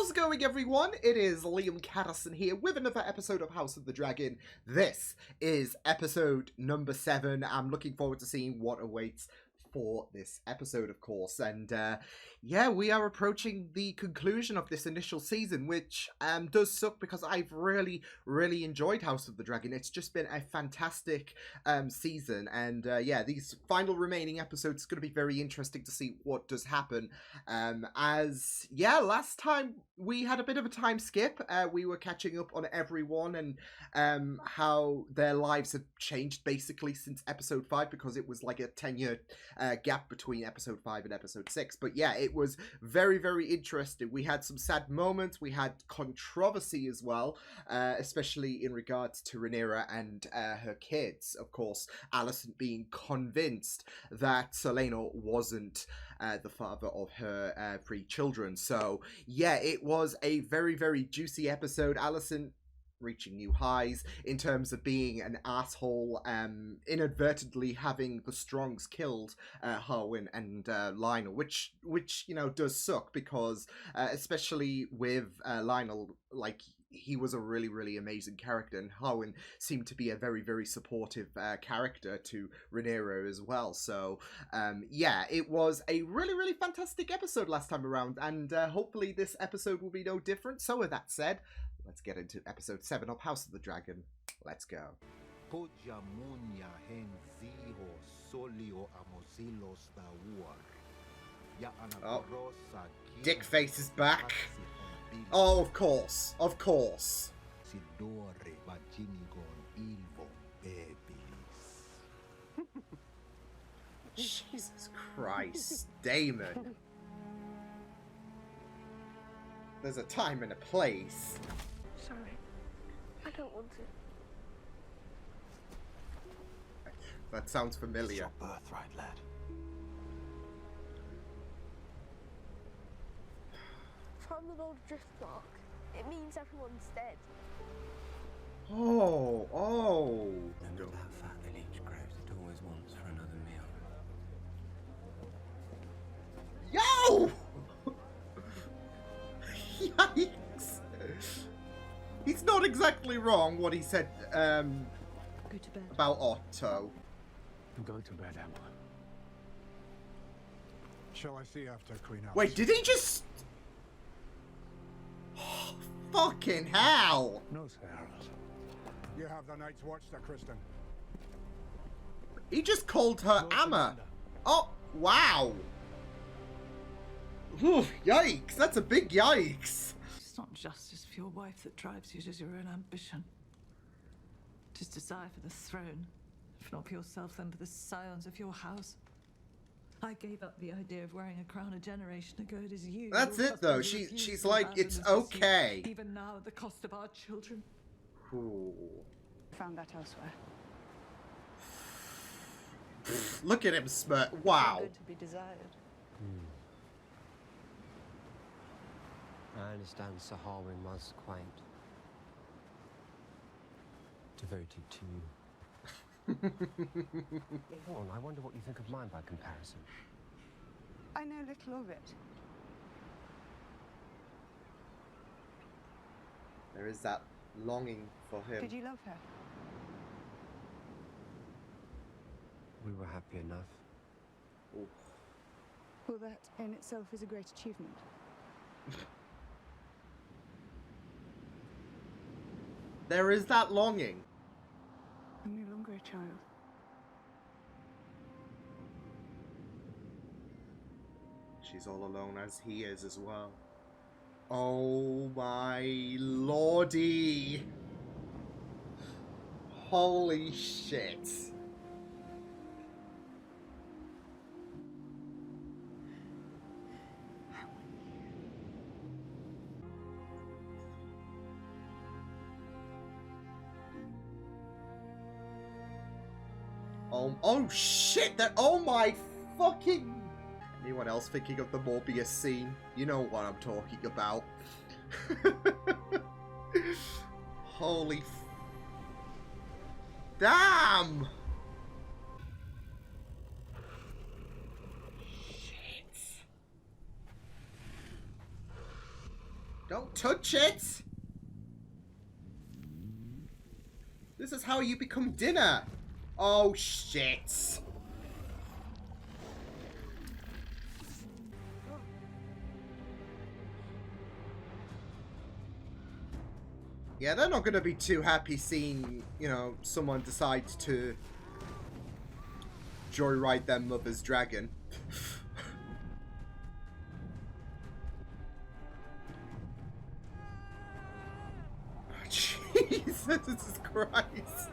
How's it going, everyone? It is Liam Catterson here with another episode of House of the Dragon. This is episode number 7. I'm looking forward to seeing what awaits for this episode, of course. And yeah, we are approaching the conclusion of this initial season, which does suck because I've really enjoyed House of the Dragon. It's just been a fantastic season, and yeah, these final remaining episodes are going to be very interesting to see what does happen. As yeah, last time we had a bit of a time skip. We were catching up on everyone and how their lives have changed basically since episode 5, because it was like a 10-year gap between episode 5 and episode 6. But yeah, it was very interesting. We had some sad moments, we had controversy as well, especially in regards to Rhaenyra and her kids. Of course, Alicent being convinced that Celaeno wasn't the father of her 3 children. So yeah, it was a very juicy episode. Alicent reaching new highs in terms of being an asshole, inadvertently having the Strongs killed Harwin and Lionel, which you know does suck, because especially with Lionel, like, he was a really amazing character, and Harwin seemed to be a very supportive character to Rhaenyra as well. So yeah, it was a really fantastic episode last time around, and hopefully this episode will be no different. So with that said, let's get into episode 7 of House of the Dragon. Let's go. Oh, Dickface is back. Oh, of course. Jesus Christ, Damon. There's a time and a place. Sorry, I don't want to. That sounds familiar. It's your birthright, lad. From the Lord Driftmark, it means everyone's dead. Oh. Remember that fat village grows it always wants for another meal. Yo! Yikes! He's not exactly wrong what he said Go to bed. about Otto. I'm going to bed, Emma. Shall I see after Queen Alice? Wait, did he just... Fucking hell! No, Sir Harold. You have the Night's Watch, Sir Kristen. He just called her Amma. Oh, wow! Ooh, yikes, that's a big yikes. It's not justice for your wife that drives you, it is your own ambition. It is desire for the throne. If not for yourself, then for the scions of your house. I gave up the idea of wearing a crown a generation ago. It is you. That's it, though. She's like, it's okay. Even now, at the cost of our children. Ooh. Found that elsewhere. Look at him smirk. Wow. Good to be desired. I understand Sir Harwin was quite devoted to you. Oh, I wonder what you think of mine by comparison. I know little of it. There is that longing for him. Did you love her? We were happy enough. Ooh. Well, that in itself is a great achievement. There is that longing. I'm no longer a child. She's all alone, as he is as well. Oh my lordy. Holy shit. Oh shit, oh my fucking... Anyone else thinking of the Morbius scene? You know what I'm talking about. Holy damn! Don't touch it! This is how you become dinner! Oh, shit! Yeah, they're not gonna be too happy seeing, you know, someone decide to joyride their mother's dragon. Jesus Christ.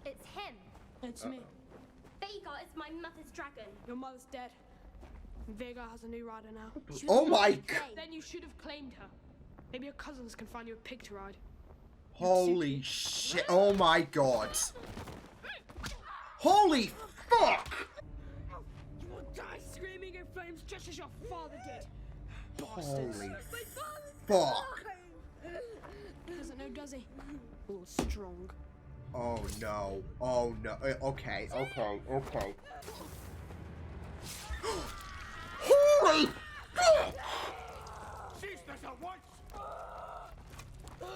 It's him. It's me. Vega is my mother's dragon. Your mother's dead. Vega has a new rider now. Oh my god. Then you should have claimed her. Maybe your cousins can find you a pig to ride. Holy shit. Oh my god. Holy fuck. You will die screaming in flames just as your father did. Holy fuck. Doesn't know, does he? All strong. Oh no. Oh no. Okay, okay, okay. Holy fuck! Cease this at once!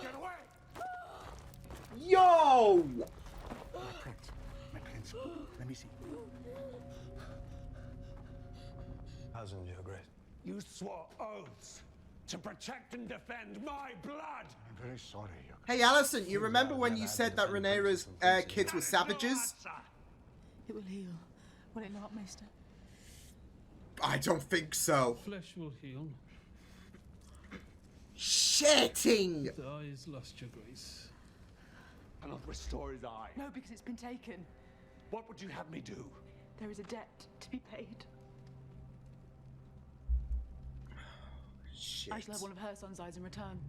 Get away! Yo! My prince. Let me see. Hasn't, Your Grace? You swore oaths to protect and defend my blood! I'm very sorry, Your Grace. Hey Alison, you remember when you said that Rhaenyra's kids were savages? It will heal. Will it not, Maester? I don't think so. Flesh will heal. Shitting! The eye is lost, Your Grace. Cannot restore his eye. No, because it's been taken. What would you have me do? There is a debt to be paid. Shit. I shall have one of her son's eyes in return.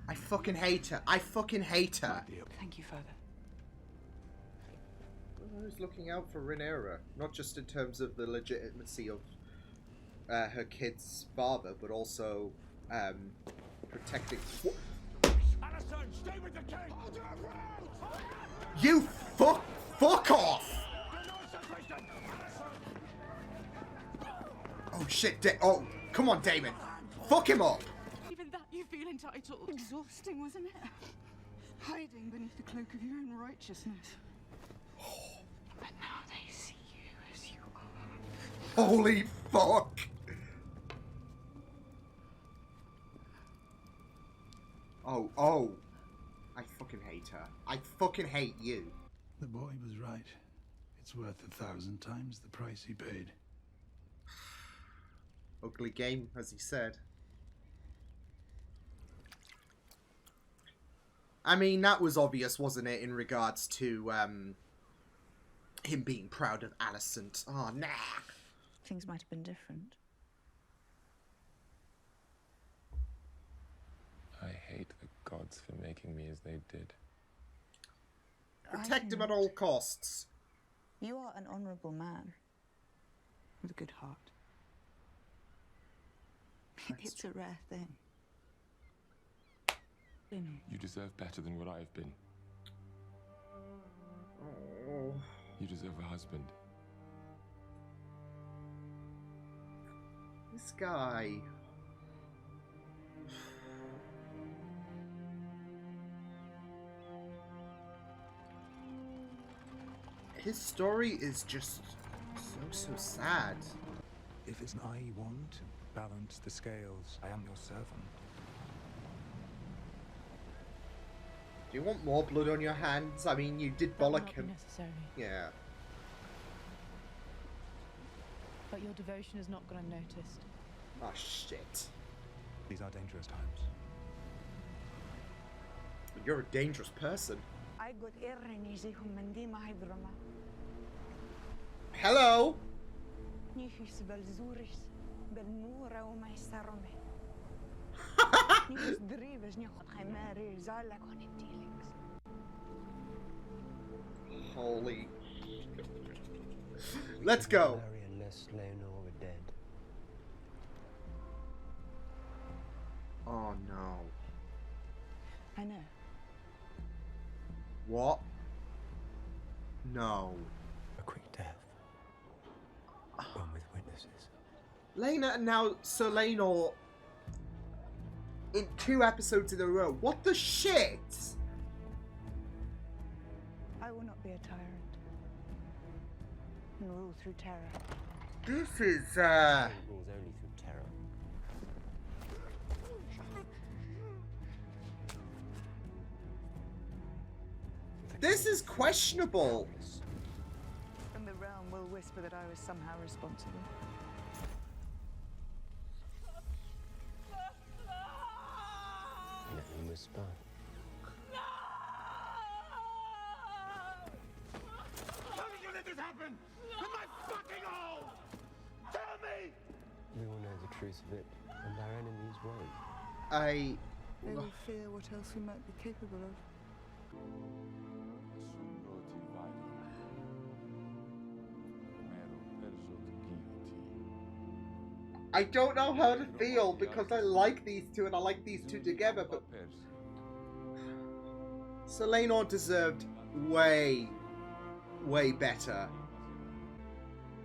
I fucking hate her. I fucking hate her. Thank you, Father. Who's looking out for Rhaenyra? Not just in terms of the legitimacy of her kid's father, but also protecting. Alison, stay with the king! You fuck off! Oh shit! Oh, come on, Damon! Fuck him up! Even that you feel entitled. Exhausting, wasn't it? Hiding beneath the cloak of your own righteousness. But now they see you as you are. Holy fuck! Oh. I fucking hate her. I fucking hate you. The boy was right. It's worth 1,000 times the price he paid. Ugly game, as he said. I mean, that was obvious, wasn't it, in regards to him being proud of Alicent. Oh, nah. Things might have been different. I hate the gods for making me as they did. Protect him at all costs. You are an honourable man. With a good heart. It's a rare thing. You deserve better than what I've been. Oh. You deserve a husband. This guy. His story is just so sad. If it's an eye you want, balance the scales. I am your servant. Do you want more blood on your hands? I mean, you did bollock him. Necessary. Yeah. But your devotion is not gone unnoticed. Oh shit. These are dangerous times. You're a dangerous person. Hello. Holy. Let's go. Unless slain or dead. Oh no. I know. What? No. A quick death. One with witnesses. Lena and now Sir Lenor in 2 episodes in a row. What the shit? I will not be a tyrant and rule through terror. This is, It rules only through terror. This is questionable. And the realm will whisper that I was somehow responsible. Let me whisper. How did you let this happen? In my fucking home! Tell me! We all know the truth of it, and our enemies won't. They will fear what else we might be capable of. I don't know how to feel because I like these two and I like these two together, but Sir Lenor deserved way better.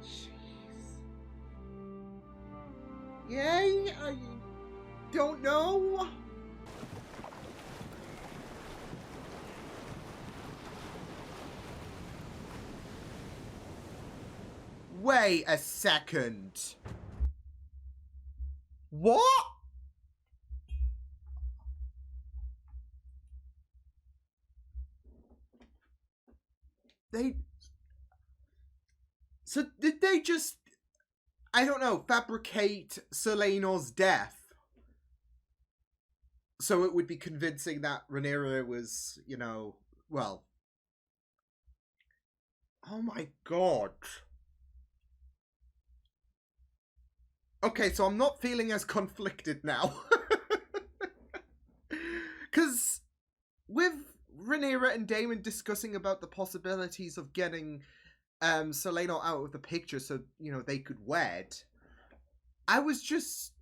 Jeez. Yay? I don't know. Wait a second. What? So did they just, I don't know, fabricate Sir Lenor's death? So it would be convincing that Rhaenyra was, you know, well. Oh my god. Okay, so I'm not feeling as conflicted now. Because with Rhaenyra and Daemon discussing about the possibilities of getting Sir Lenor out of the picture so, you know, they could wed, I was just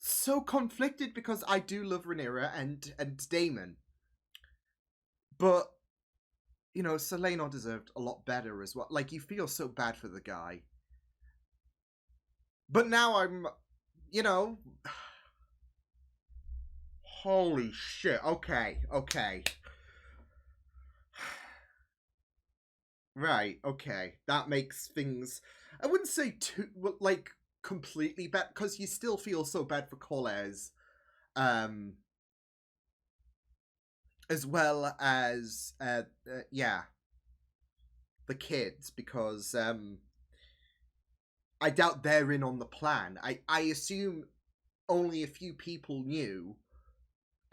so conflicted because I do love Rhaenyra and Daemon. But, you know, Sir Lenor deserved a lot better as well. Like, you feel so bad for the guy. But now I'm, you know... Holy shit. Okay. Right, okay. That makes things... I wouldn't say too, like, completely bad, because you still feel so bad for Corlys. As well as, yeah, the kids, because, I doubt they're in on the plan. I assume only a few people knew.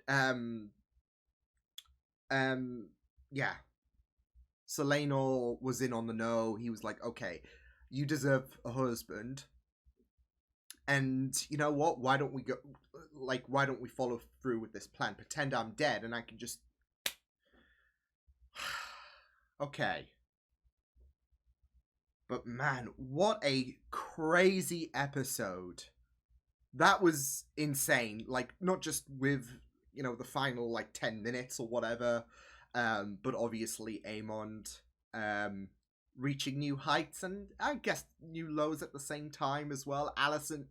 Yeah. Sir Lenor was in on the know. He was like, okay, you deserve a husband. And you know what? Why don't we follow through with this plan? Pretend I'm dead and I can just... Okay. But man, what a crazy episode. That was insane. Like, not just with, you know, the final, like, 10 minutes or whatever, but obviously Aemond reaching new heights and, I guess, new lows at the same time as well. Alicent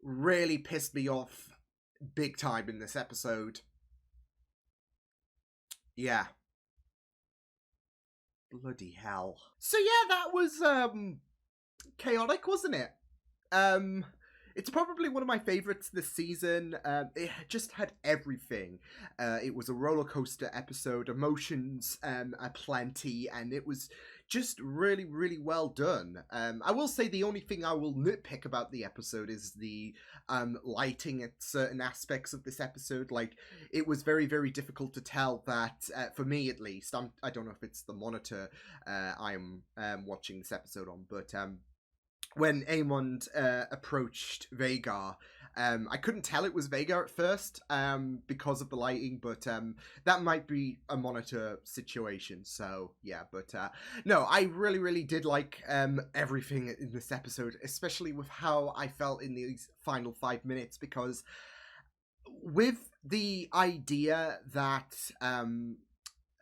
really pissed me off big time in this episode. Yeah. Bloody hell. So yeah, that was chaotic, wasn't it? It's probably one of my favorites this season. It just had everything. It was a roller coaster episode, emotions aplenty, and it was just really, really well done. I will say the only thing I will nitpick about the episode is the lighting at certain aspects of this episode. Like, it was very, very difficult to tell that, for me at least, I don't know if it's the monitor I'm watching this episode on, but when Aemond approached Vhagar, I couldn't tell it was Vhagar at first because of the lighting, but that might be a monitor situation. So yeah, but no, I really, really did like everything in this episode, especially with how I felt in these final 5 minutes, because with the idea that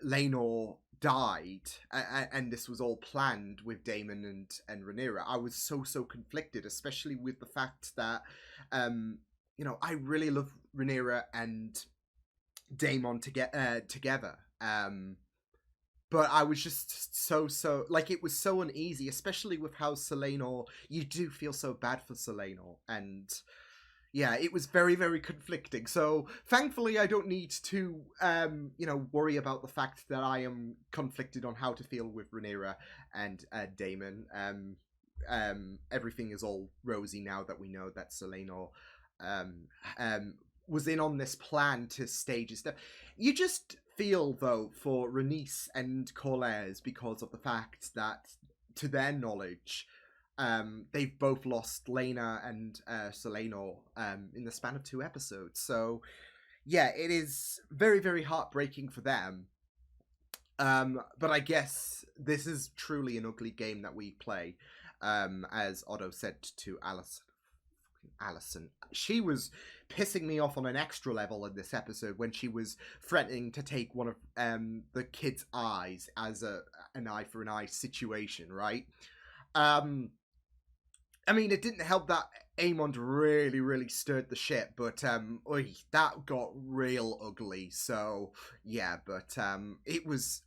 Lenor died, and this was all planned with Damon and Rhaenyra, I was so conflicted, especially with the fact that, you know, I really love Rhaenyra and Daemon together. But I was just so like, it was so uneasy, especially with how Selenor, you do feel so bad for Selenor, and yeah, it was very conflicting. So thankfully I don't need to you know, worry about the fact that I am conflicted on how to feel with Rhaenyra and Daemon. Everything is all rosy now that we know that Selenor was in on this plan to stage his death. You just feel, though, for Rhaenys and Corlys, because of the fact that, to their knowledge, they've both lost Laena and Selenor in the span of 2 episodes. So, yeah, it is very heartbreaking for them. But I guess this is truly an ugly game that we play, as Otto said to Alicent. She was pissing me off on an extra level in this episode when she was threatening to take one of the kids' eyes as an eye for an eye situation, right? I mean, it didn't help that Aemond really stirred the shit, but that got real ugly. So yeah, but it was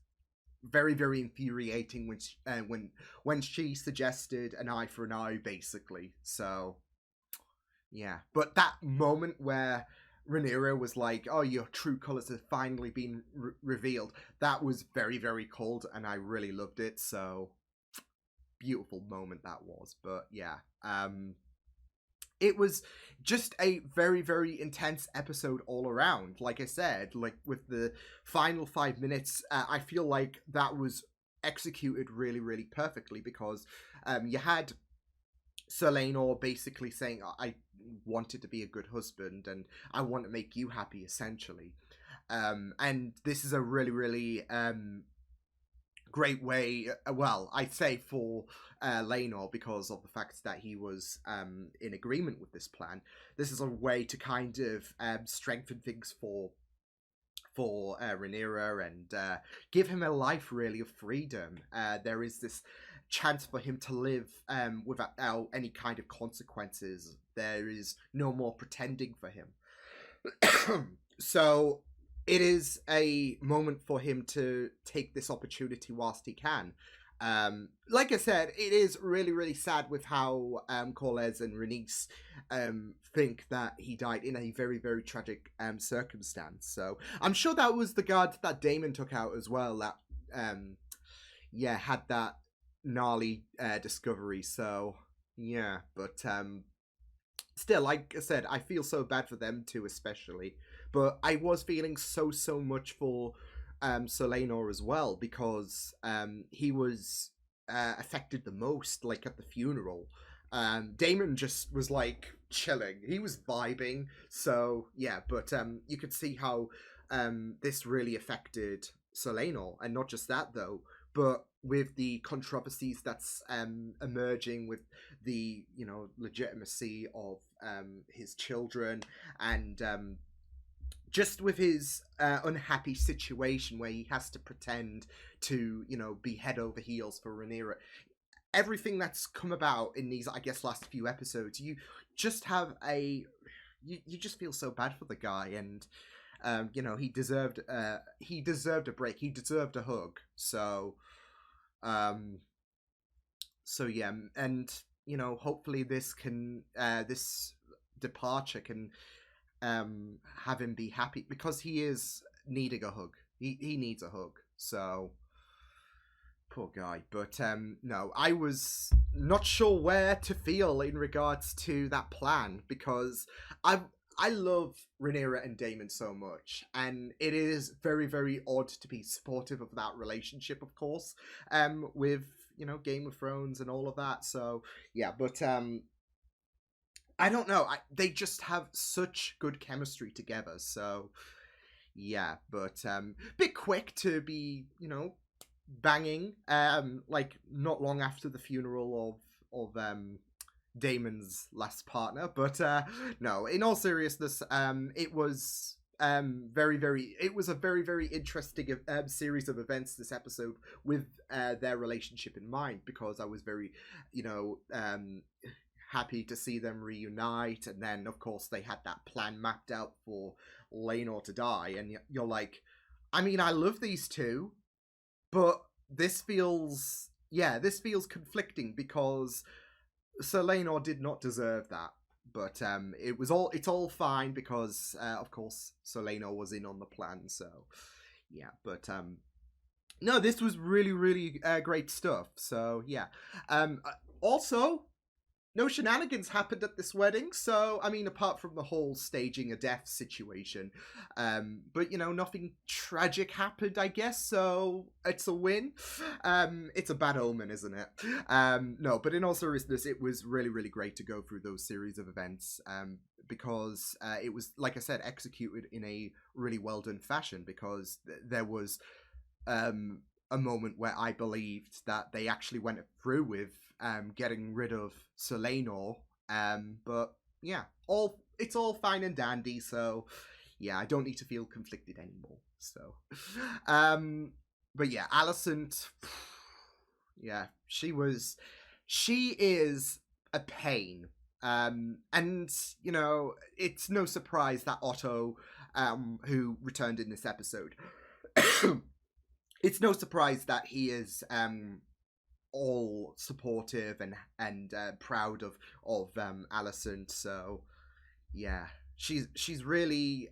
very infuriating when she suggested an eye for an eye, basically. So yeah, but that moment where Rhaenyra was like, "Oh, your true colours have finally been revealed," that was very cold, and I really loved it. So beautiful moment that was. But yeah, it was just a very intense episode all around. Like I said, like with the final 5 minutes, I feel like that was executed really perfectly, because you had Selenor basically saying, "I wanted to be a good husband and I want to make you happy," essentially. And this is a really great way, well, I'd say for Laenor, because of the fact that he was in agreement with this plan. This is a way to kind of strengthen things for Rhaenyra and give him a life really of freedom. There is this chance for him to live without any kind of consequences. There is no more pretending for him. So it is a moment for him to take this opportunity whilst he can. Like I said, it is really sad with how Corlys and Rhaenys think that he died in a very tragic circumstance. So I'm sure that was the guard that Daemon took out as well, that yeah, had that gnarly discovery. So yeah, but still, like I said, I feel so bad for them too, especially. But I was feeling so much for Selenor as well, because he was affected the most, like at the funeral. Daemon just was like chilling, he was vibing. So yeah, but you could see how this really affected Selenor. And not just that though, but with the controversies that's emerging with the, you know, legitimacy of his children, and just with his unhappy situation where he has to pretend to, you know, be head over heels for Rhaenyra. Everything that's come about in these, I guess, last few episodes, you just have you just feel so bad for the guy, and you know, he deserved a break, he deserved a hug. So so yeah, and you know, hopefully this departure can have him be happy, because he is needing a hug. He needs a hug. So poor guy. But no, I was not sure where to feel in regards to that plan, because I love Rhaenyra and Daemon so much, and it is very odd to be supportive of that relationship, of course, with, you know, Game of Thrones and all of that. So yeah, but I don't know, they just have such good chemistry together. So yeah, but bit quick to be, you know, banging like not long after the funeral of Daemon's last partner. But no, in all seriousness, it was it was a very, very interesting series of events, this episode, with their relationship in mind, because I was very, happy to see them reunite. And then, of course, they had that plan mapped out for Laenor to die. And you're like, I mean, I love these two, but this feels conflicting, because Sir Laenor did not deserve that. But it's all fine, because of course Sir Laenor was in on the plan. So yeah, but no, this was really, really great stuff. So yeah, also, no shenanigans happened at this wedding. So, I mean, apart from the whole staging a death situation, but nothing tragic happened, I guess. So it's a win. It's a bad omen, isn't it? No, but in all seriousness, it was really, really great to go through those series of events, because it was, like I said, executed in a really well done fashion, because there was a moment where I believed that they actually went through with getting rid of Sir Laenor, but yeah, it's all fine and dandy. So yeah, I don't need to feel conflicted anymore. So, but yeah, Alicent, yeah, she is a pain. And it's no surprise that Otto, who returned in this episode, it's no surprise that he is all supportive and proud of Alicent. So yeah, she's really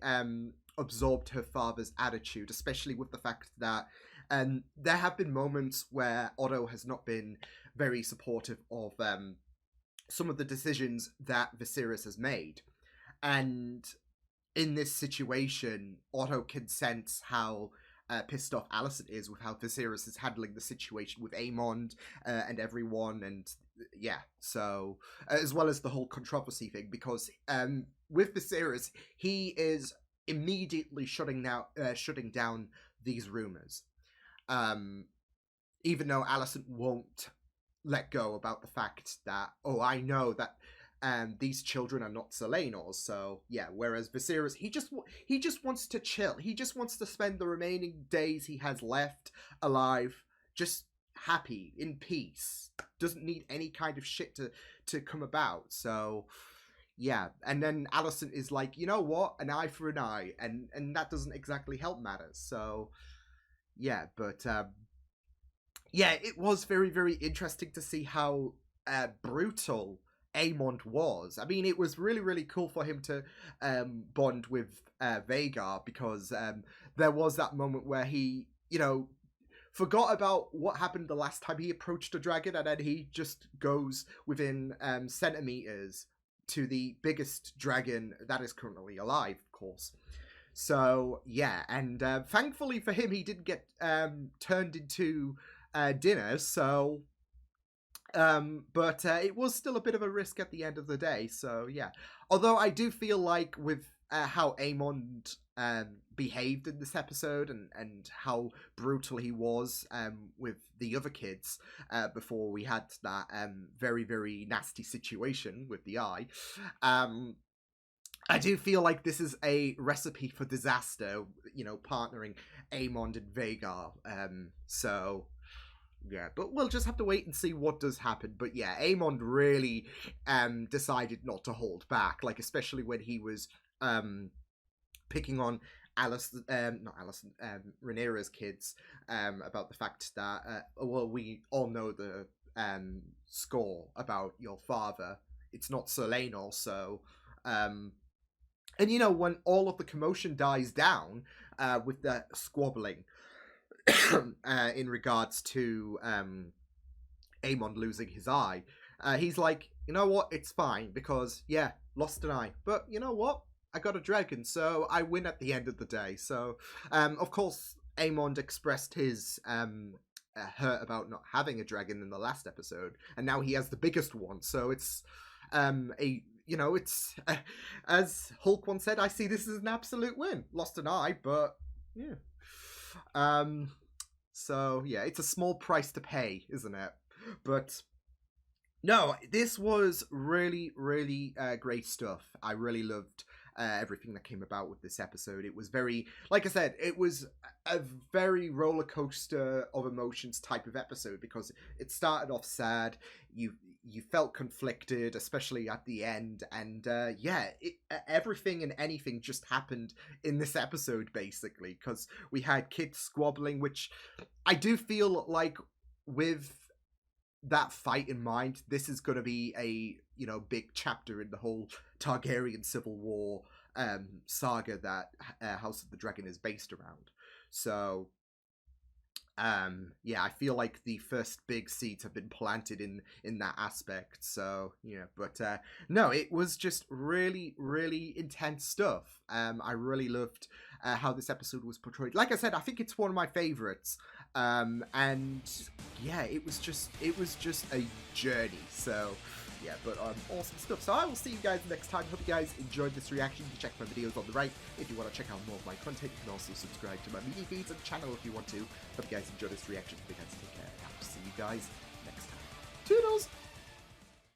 absorbed her father's attitude, especially with the fact that there have been moments where Otto has not been very supportive of some of the decisions that Viserys has made, and in this situation, Otto can sense how pissed off Alicent is with how Viserys is handling the situation with Aemond and everyone, and yeah, so as well as the whole controversy thing, because with Viserys, he is immediately shutting down these rumors, even though Alicent won't let go about the fact that, oh, I know that these children are not Sir Laenor's. So yeah, whereas Viserys, he just wants to chill. He just wants to spend the remaining days he has left alive just happy, in peace. Doesn't need any kind of shit to come about. So yeah, and then Alicent is like, you know what, an eye for an eye, and that doesn't exactly help matters. So yeah, but yeah, it was very, very interesting to see how brutal Aemond was. I mean, it was really, really cool for him to bond with Vhagar, because there was that moment where he, forgot about what happened the last time he approached a dragon, and then he just goes within centimeters to the biggest dragon that is currently alive, of course. So yeah, and thankfully for him, he didn't get turned into dinner. So but it was still a bit of a risk at the end of the day. So yeah, although I do feel like with how Aemond behaved in this episode, and how brutal he was with the other kids before we had that very, very nasty situation with the eye, I do feel like this is a recipe for disaster, partnering Aemond and Vhagar. So yeah, but we'll just have to wait and see what does happen. But yeah, Aemond really decided not to hold back, like especially when he was picking on Rhaenyra's kids about the fact that well, we all know the score about your father. It's not Sir Laenor, so and when all of the commotion dies down with the squabbling in regards to Aemond losing his eye, he's like, you know what, it's fine, because yeah, lost an eye, but you know what, I got a dragon, so I win at the end of the day. So of course Aemond expressed his hurt about not having a dragon in the last episode, and now he has the biggest one. So it's it's as Hulk once said, I see this as an absolute win. Lost an eye, but yeah. So yeah, it's a small price to pay, isn't it? But no, this was really, really great stuff. I really loved everything that came about with this episode. It was very, like I said, it was a very roller coaster of emotions type of episode, because it started off sad. You felt conflicted, especially at the end, and everything and anything just happened in this episode, basically, because we had kids squabbling, which I do feel like, with that fight in mind, this is going to be a, you know, big chapter in the whole Targaryen Civil War saga that House of the Dragon is based around. So I feel like the first big seeds have been planted in that aspect. So yeah, but no, it was just really, really intense stuff. I really loved how this episode was portrayed. Like I said, I think it's one of my favorites. And yeah, it was just a journey. So yeah, but awesome stuff. So I will see you guys next time. Hope you guys enjoyed this reaction. You can check my videos on the right if you want to check out more of my content. You can also subscribe to my media feeds and channel if you want to. Hope you guys enjoyed this reaction. Hope you guys take care. And I'll see you guys next time. Toodles!